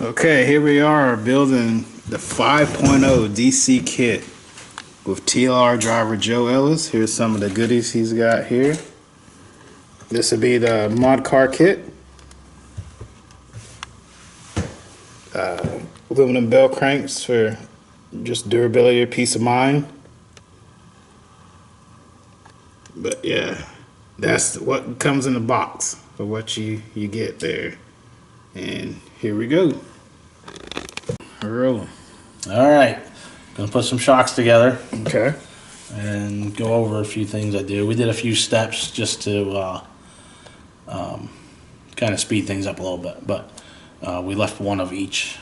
Okay, here we are building the 5.0 DC kit with TLR driver Joe Ellis. Here's some of the goodies he's got here. This would be the mod car kit. Aluminum bell cranks for just durability or peace of mind. But yeah, that's what comes in the box for what you get there. And here we go. We're rolling. All right, gonna put some shocks together. Okay. And go over a few things I do. We did a few steps just to kind of speed things up a little bit, but we left one of each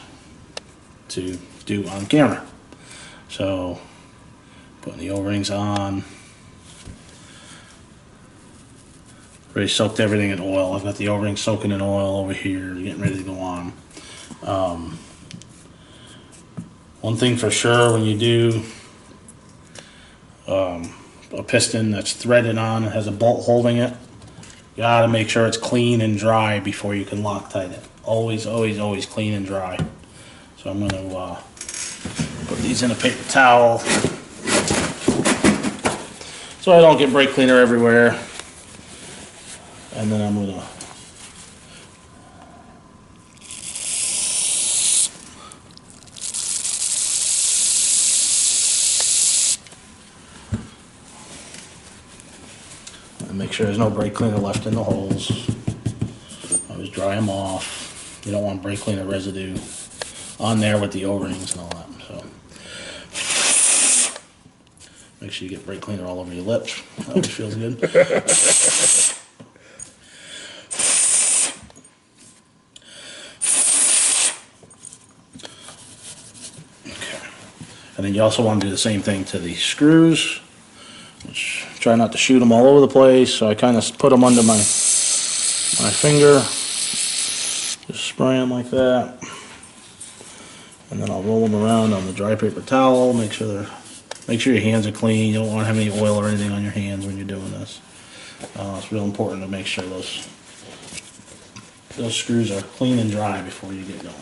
to do on camera. So putting the O-rings on. Already soaked everything in oil. I've got the O-rings soaking in oil over here, getting ready to go on. One thing for sure, when you do a piston that's threaded on and has a bolt holding it, you gotta make sure it's clean and dry before you can Loctite it. Always, always, always clean and dry. So I'm gonna put these in a paper towel so I don't get brake cleaner everywhere. And then I'm gonna make sure there's no brake cleaner left in the holes. Always dry them off. You don't want brake cleaner residue on there with the O-rings and all that. So make sure you get brake cleaner all over your lips. That always feels good. Okay. And then you also want to do the same thing to the screws. Which, try not to shoot them all over the place, so I kind of put them under my finger, just spray them like that, and then I'll roll them around on the dry paper towel. Make sure your hands are clean. You don't want to have any oil or anything on your hands when you're doing this. It's real important to make sure those screws are clean and dry before you get going.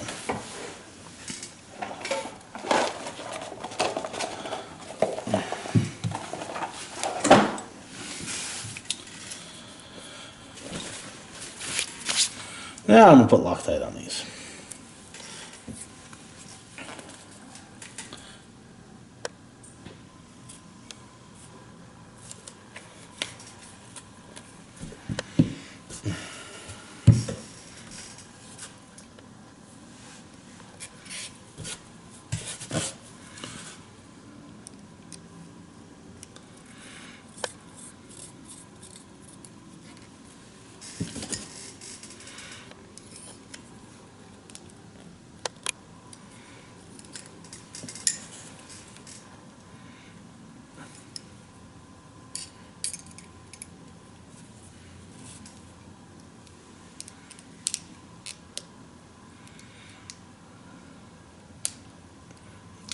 Now I'm going to put Loctite on these.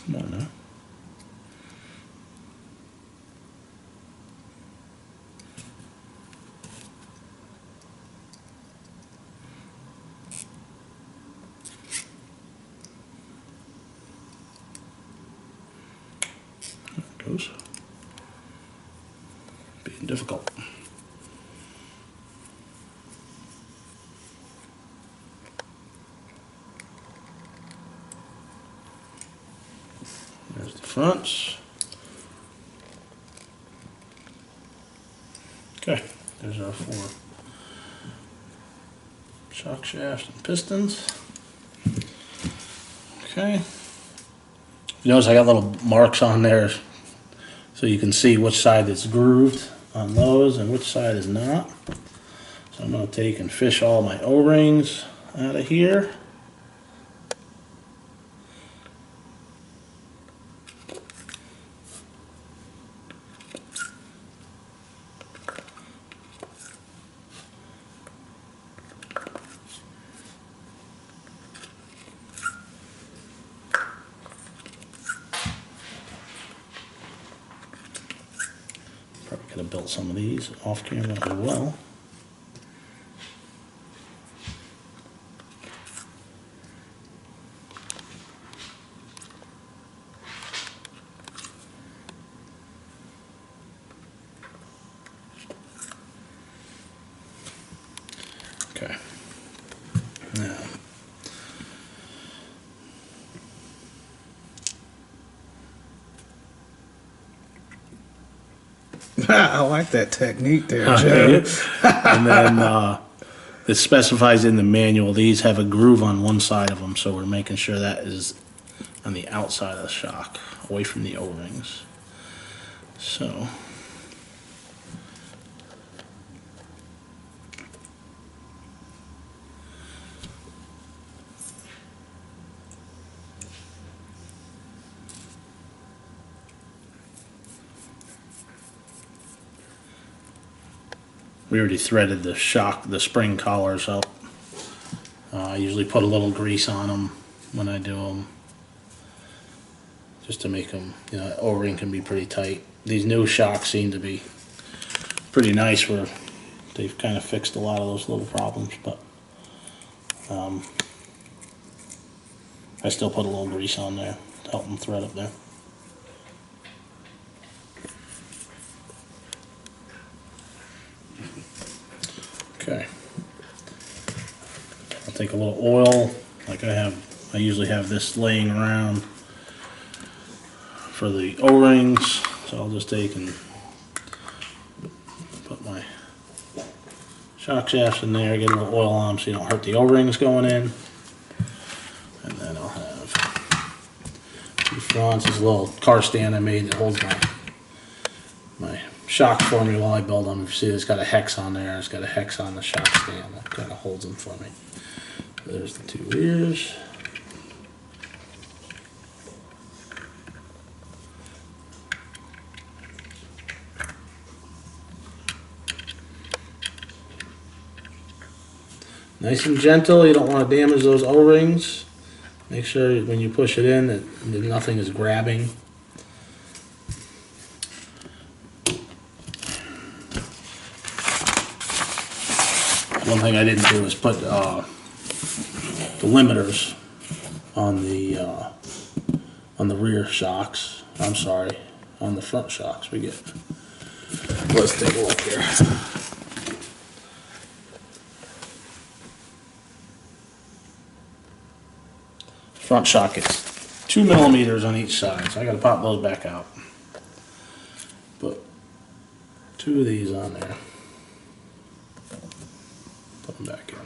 Come on now. There it goes. Being difficult. There's the fronts. Okay, there's our 4 shock shafts and pistons. Okay. You notice I got little marks on there so you can see which side is grooved on those and which side is not. So I'm going to take and fish all my O-rings out of here. Probably could have built some of these off camera as well. I like that technique there, Joe. And then it specifies in the manual, these have a groove on one side of them, so we're making sure that is on the outside of the shock, away from the O-rings. So we already threaded the spring collars up. I usually put a little grease on them when I do them, just to make them, you know, O-ring can be pretty tight. These new shocks seem to be pretty nice, where they've kind of fixed a lot of those little problems, but I still put a little grease on there to help them thread up there. Okay. I'll take a little oil, like I usually have this laying around for the O-rings, so I'll just take and put my shock shafts in there, get a little oil on them so you don't hurt the O-rings going in. And then I'll have the fronts, this little car stand I made that holds my shock for me while I build them. You see it's got a hex on there, it's got a hex on the shock stand that kind of holds them for me. So there's the two ears. Nice and gentle, you don't want to damage those O-rings. Make sure when you push it in that nothing is grabbing. One thing I didn't do is put the limiters on the rear shocks. I'm sorry, on the front shocks we get. Let's take a look here. Front shock is 2 millimeters on each side, so I got to pop those back out. Put 2 of these on there. Put them back in.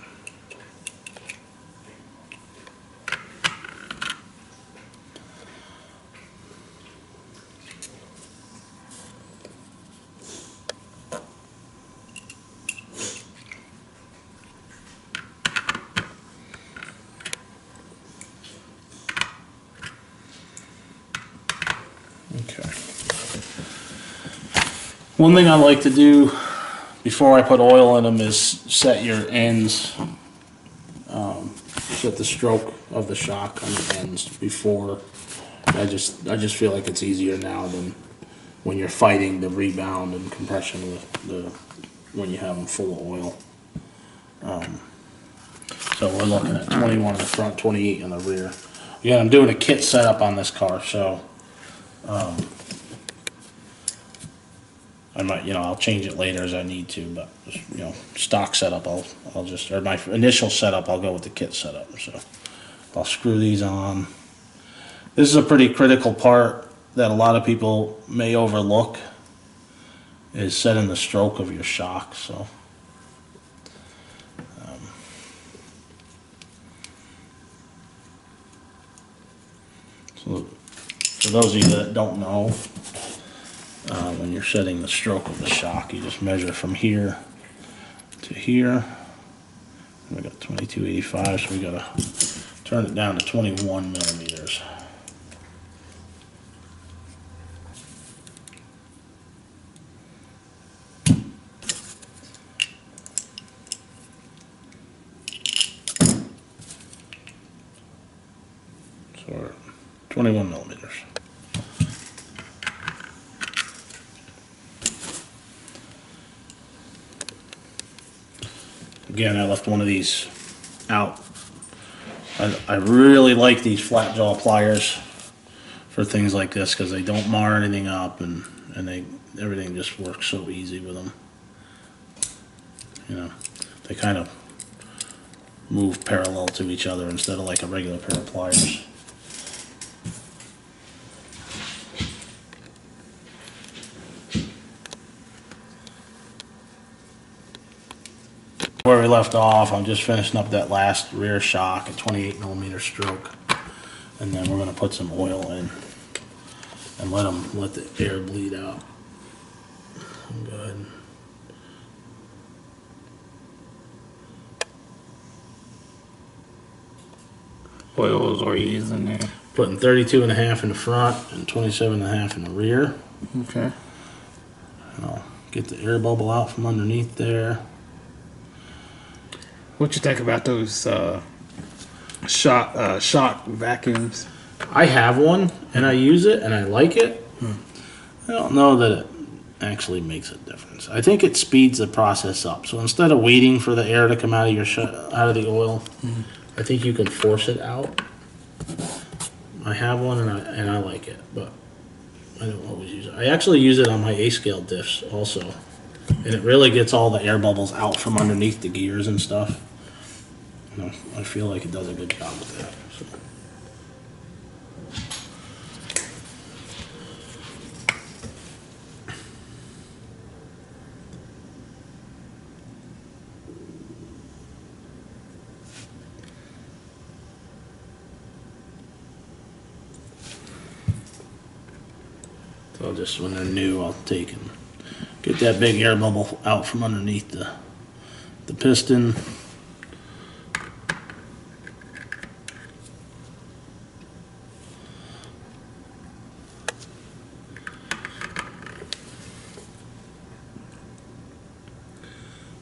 Okay. One thing I like to do before I put oil in them is set your ends, set the stroke of the shock on the ends before. I just feel like it's easier now than when you're fighting the rebound and compression of when you have them full of oil. So we're looking at 21 in the front, 28 in the rear. Again, I'm doing a kit setup on this car, so I might, I'll change it later as I need to, but just, stock setup, I'll just, or my initial setup, I'll go with the kit setup. So I'll screw these on. This is a pretty critical part that a lot of people may overlook, is setting the stroke of your shock. So for those of you that don't know, when you're setting the stroke of the shock, you just measure from here to here. We got 2285, so we got to turn it down to 21 millimeters. So 21 millimeters. Again, I left one of these out. I really like these flat jaw pliers for things like this because they don't mar anything up, and everything just works so easy with them. They kind of move parallel to each other instead of like a regular pair of pliers. where we left off. I'm just finishing up that last rear shock at 28mm stroke. And then we're going to put some oil in and let the air bleed out. Go ahead. What oils are you using there? Putting 32.5 in the front and 27.5 in the rear. Okay. And I'll get the air bubble out from underneath there. What you think about those shock vacuums? I have one and I use it and I like it. I don't know that it actually makes a difference. I think it speeds the process up. So instead of waiting for the air to come out of your out of the oil, I think you can force it out. I have one and I like it, but I don't always use it. I actually use it on my A-scale diffs also, and it really gets all the air bubbles out from underneath the gears and stuff. You know, I feel like it does a good job with that. So. So I'll just, when they're new, I'll take and get that big air bubble out from underneath the piston.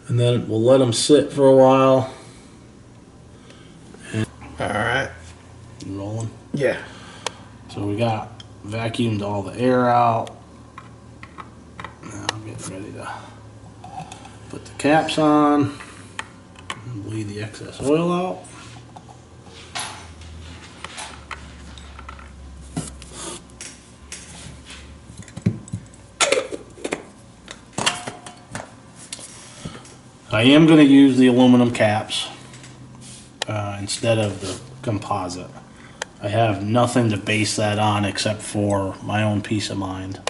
And then we'll let them sit for a while. All right. Rolling. Yeah. So we got vacuumed all the air out. Now I'm getting ready to put the caps on and bleed the excess oil out. I am going to use the aluminum caps instead of the composite. I have nothing to base that on except for my own peace of mind.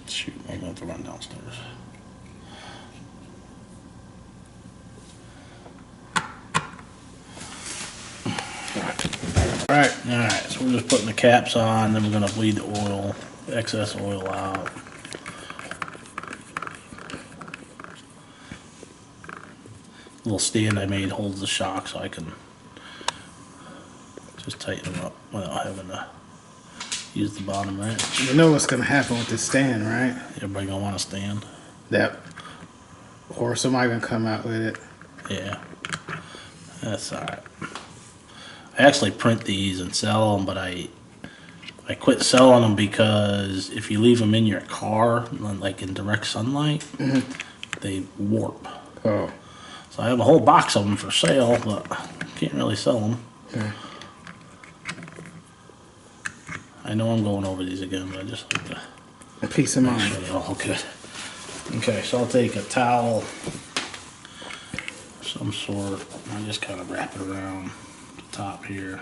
Shoot, I'm going to have to run downstairs. Alright, so we're just putting the caps on, then we're going to bleed the oil, excess oil out. Little stand I made holds the shock so I can just tighten them up without having to use the bottom wrench. You know what's gonna happen with this stand, right? Everybody gonna want a stand. Or somebody gonna come out with it. Yeah, that's alright. I actually print these and sell them, but I quit selling them because if you leave them in your car, like in direct sunlight, they warp. Oh. So I have a whole box of them for sale, but can't really sell them. Okay. I know I'm going over these again, but I just like to A peace of make sure mind. they're all good. Okay, so I'll take a towel of some sort, and I just kind of wrap it around the top here.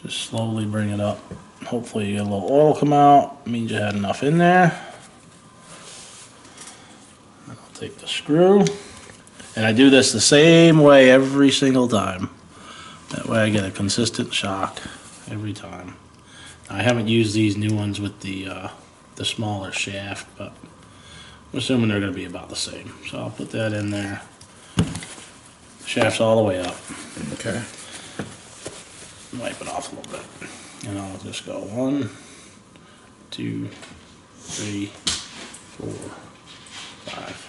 Just slowly bring it up. Hopefully you get a little oil come out. It means you had enough in there. I'll take the screw. And I do this the same way every single time. That way I get a consistent shock every time. I haven't used these new ones with the smaller shaft, but I'm assuming they're going to be about the same. So I'll put that in there. Shaft's all the way up. Okay. Wipe it off a little bit. And I'll just go 1, 2, 3, 4, 5.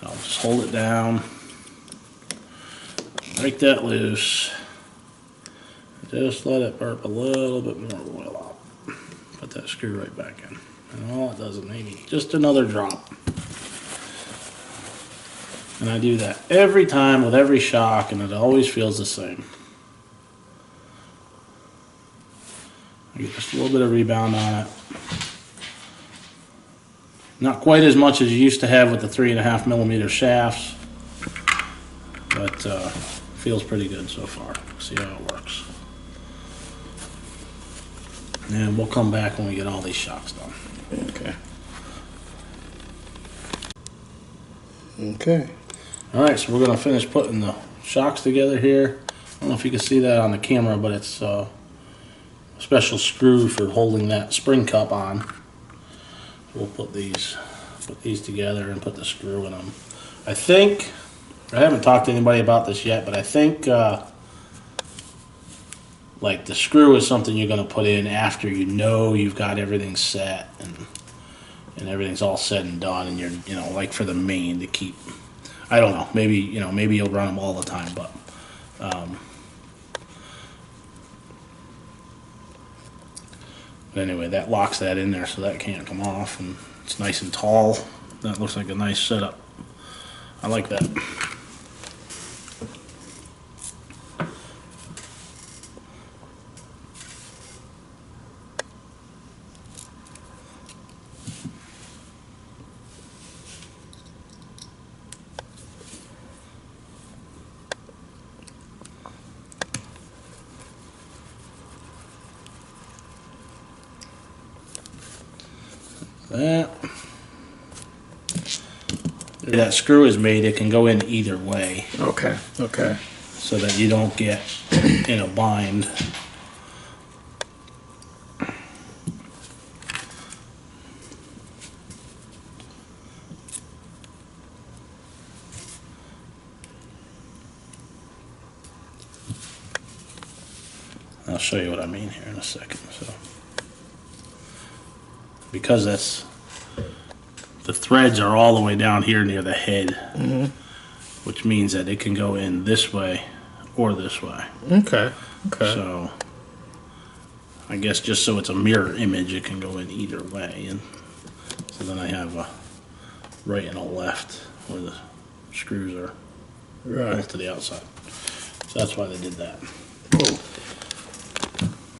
I'll just hold it down. Break that loose. Just let it burp a little bit more oil out. Put that screw right back in. And all it does is maybe just another drop. And I do that every time with every shock, and it always feels the same. I get just a little bit of rebound on it. Not quite as much as you used to have with the 3.5mm shafts, but feels pretty good so far. See how it works. And we'll come back when we get all these shocks done. Okay. Okay. Alright, so we're going to finish putting the shocks together here. I don't know if you can see that on the camera, but it's a special screw for holding that spring cup on. We'll put these together and put the screw in them. I think, I haven't talked to anybody about this yet, but I think like the screw is something you're going to put in after you know you've got everything set and everything's all said and done, and you're, you know, like for the main to keep, I don't know, maybe, you know, maybe you'll run them all the time, but anyway, that locks that in there so that can't come off, and it's nice and tall. That looks like a nice setup. I like that. That screw is made, it can go in either way Okay. Okay. so that you don't get in a bind. I'll show you what I mean here in a second. So, because that's, the threads are all the way down here near the head, which means that it can go in this way or this way. Okay. Okay. So I guess just so it's a mirror image, it can go in either way. And so then I have a right and a left where the screws are Right. both to the outside. So that's why they did that. Cool.